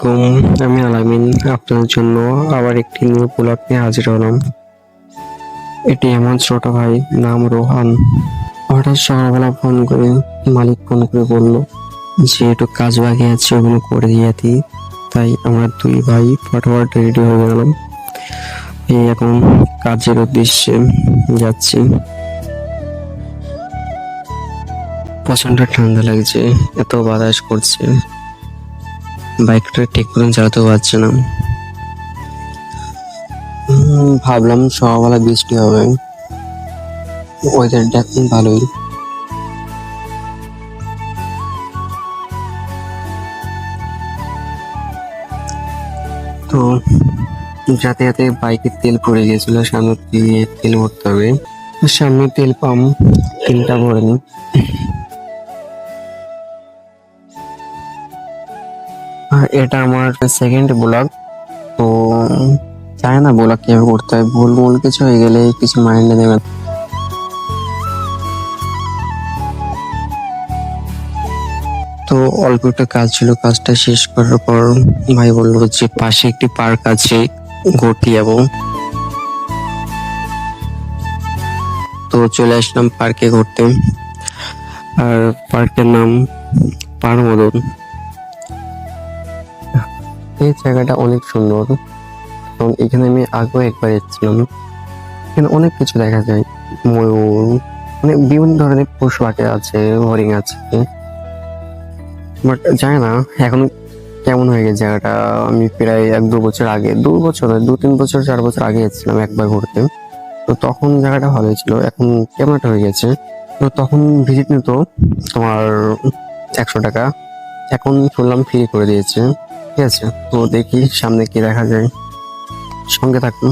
আলাইকুম। আমি আলামিন আপনার জন্য আবার একটি নিউ ব্লগ নিয়ে হাজির হলাম। এটি আমার ছোট ভাই, নাম রোহান। হঠাৎ সকালবেলা মালিক ফোন করে বলল যে একটু কাজ বাকি আছে, ওগুলো করে দিয়ে দিই। তাই আমরা দুই ভাই ফটাফট রেডি হয়ে গেলাম। এই এখন কাজের উদ্দেশ্যে যাচ্ছি। প্রচন্ড ঠান্ডা লাগছে, এত বাতাস করছে, বাইকটা ঠিক করে চালাতেও পারছে না। ভাবলাম সকালবেলা বৃষ্টি হবে, ওয়েদারটা এখন ভালোই। তো যাতে যাতে বাইকে তেল পড়ে গিয়েছিল, সামনে দিয়ে তেল ভরতে হবে। তো সামনে তেল পাম্প, তেলটা ভরে নি। আর এটা আমার সেকেন্ড ব্লগ। তো জানি না ব্লগ কিভাবে করতে হয়, ভুল কিছু হয়ে গেলে কিছু মাইন্ডে নেবেন। তো অল্প একটা কাজ ছিল, কাজটা শেষ করার পর ভাই বললো যে পাশে একটি পার্ক আছে, ঘুরতে যাবো। তো চলে আসলাম পার্কে ঘুরতে। আর পার্কের নাম পারমদন। এই জায়গাটা অনেক সুন্দর এবং এখানে আমি আগেও একবার এসেছিলাম। এখানে অনেক কিছু দেখা যায়, ময়ূর, মানে বিভিন্ন ধরনের পশু পাখি আছে, হরিণ আছে। বাট জানি না এখন কেমন হয়ে গেছে জায়গাটা। আমি প্রায় 1-2 বছর আগে, 2 বছর 2-3 বছর 4 বছর আগে এসেছিলাম একবার ঘুরতে। তো তখন জায়গাটা ভালোই ছিল, এখন কেমন একটা হয়ে গেছে। তো তখন ভিজিট নিত তোমার 100 টাকা, এখন শুনলাম ফ্রি করে দিয়েছে। ঠিক আছে, তো দেখি সামনে কি দেখা যায়, সঙ্গে থাকুন।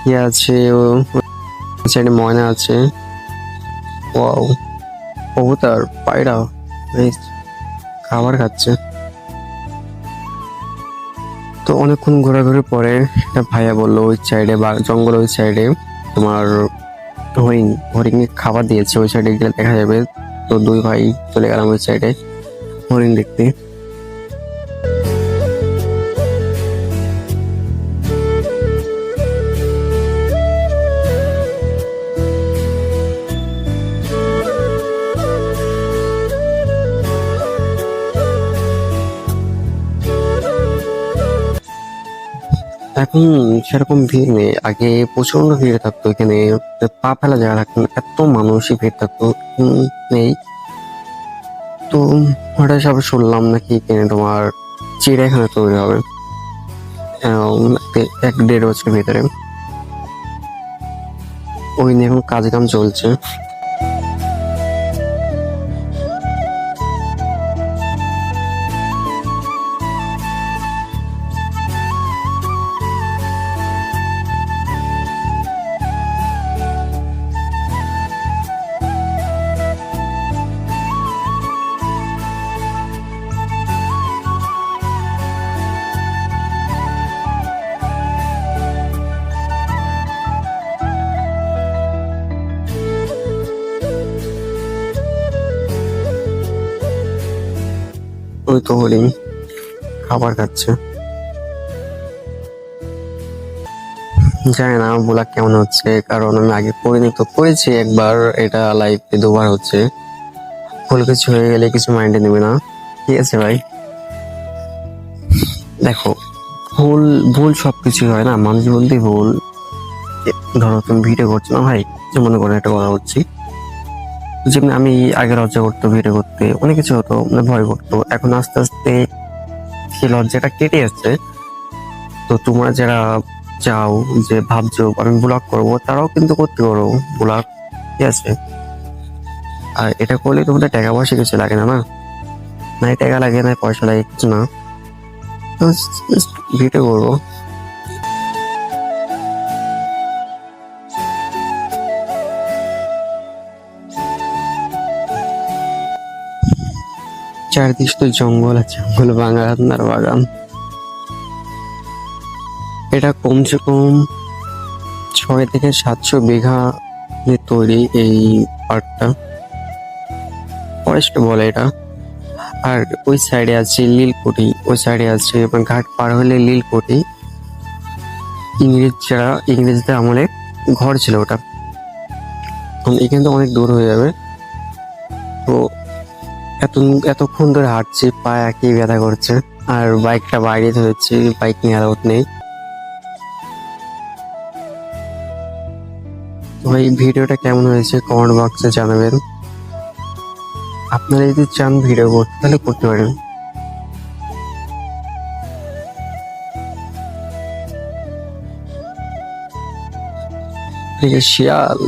কি আছে, ও সাইডে ময়না আছে, ওয়াও, কবুতর, পায়রা, বেশ খাবার খাচ্ছে। তো অনেকক্ষণ ঘোরাঘুরির পরে একটা ভাইয়া বললো ওই সাইডে বা জঙ্গল, ওই সাইডে তোমার হরিণ খাবার দিয়েছে, ওই সাইডে গেলে দেখা যাবে। তো দুই ভাই চলে গেলাম ওই সাইডে হরিণ দেখতে। এখন সেরকম ভিড় নেই, আগে প্রচন্ড ভিড় থাকতো এখানে, পা ফেলা জায়গা থাকতো না, এত মানুষই ভিড় থাকতো। নেই। তো হঠাৎ সব শুনলাম নাকি এখানে তোমার চিড়িয়াখানা তৈরি হবে 1-1.5 বছরের ভিতরে। ওই নিয়ে এখন কাজ কাম চলছে। ওই তো হরিণ খাবার খাচ্ছে। জানি না ব্লগ কেমন হচ্ছে, কারণ আমি আগে করিনি, তো করেছি একবার, এটা লাইফে 2বার হচ্ছে। ভুল কিছু হয়ে গেলে কিছু মাইন্ডে নেবে না, ঠিক আছে ভাই। দেখো, ভুল ভুল সবকিছু হয় না, মানুষ বলতে ভুল। ধরো তুমি ভিডিও করছো না ভাই, যে মনে করো একটা কথা হচ্ছি, যেমন আমি আগে লজ্জা করতো ভিডিও করতে, অনেক কিছু হতো, মানে ভয় করতো। এখন আস্তে আস্তে সেই লজ্জাটা কেটে যাচ্ছে। তো তোমরা যারা চাও, যে ভাবছো আমি ব্লগ করবো, তারাও কিন্তু করতে পারো ব্লগ, ঠিক আছে। আর এটা করলে তোমাদের টাকা পয়সা কিছু লাগে না, না নাই টাকা লাগে, না পয়সা লাগে, কিছু না। তো ভিডিও করবো। চারদিক তো জঙ্গল আছে, জঙ্গল, বাগান আর বাগান। এটা কমসে কম 6 থেকে 700 বিঘা নিয়ে তৈরি এই পার্কটা, ফরেস্ট বলে এটা। আর ওই সাইডে আছে লীলকুঠি, ওই সাইডে আছে ঘাট পার হলে লীলকুঠি, ইংরেজদের আমলে ঘর ছিল ওটা। এখান থেকে অনেক দূর হয়ে যাবে। তো এত এতক্ষণ ধরে হাঁটছি, পায়ে একই ব্যথা করছে, আর বাইকটা বাইরে ধরেছি, বাইক নিয়ে অ্যালাউড নেই। ভাই ভিডিওটা কেমন হয়েছে কমেন্ট বক্সে জানাবেন। আপনারা যদি চান ভিডিও করতে তাহলে করতে পারেন। ঠিক আছে, শিয়াল।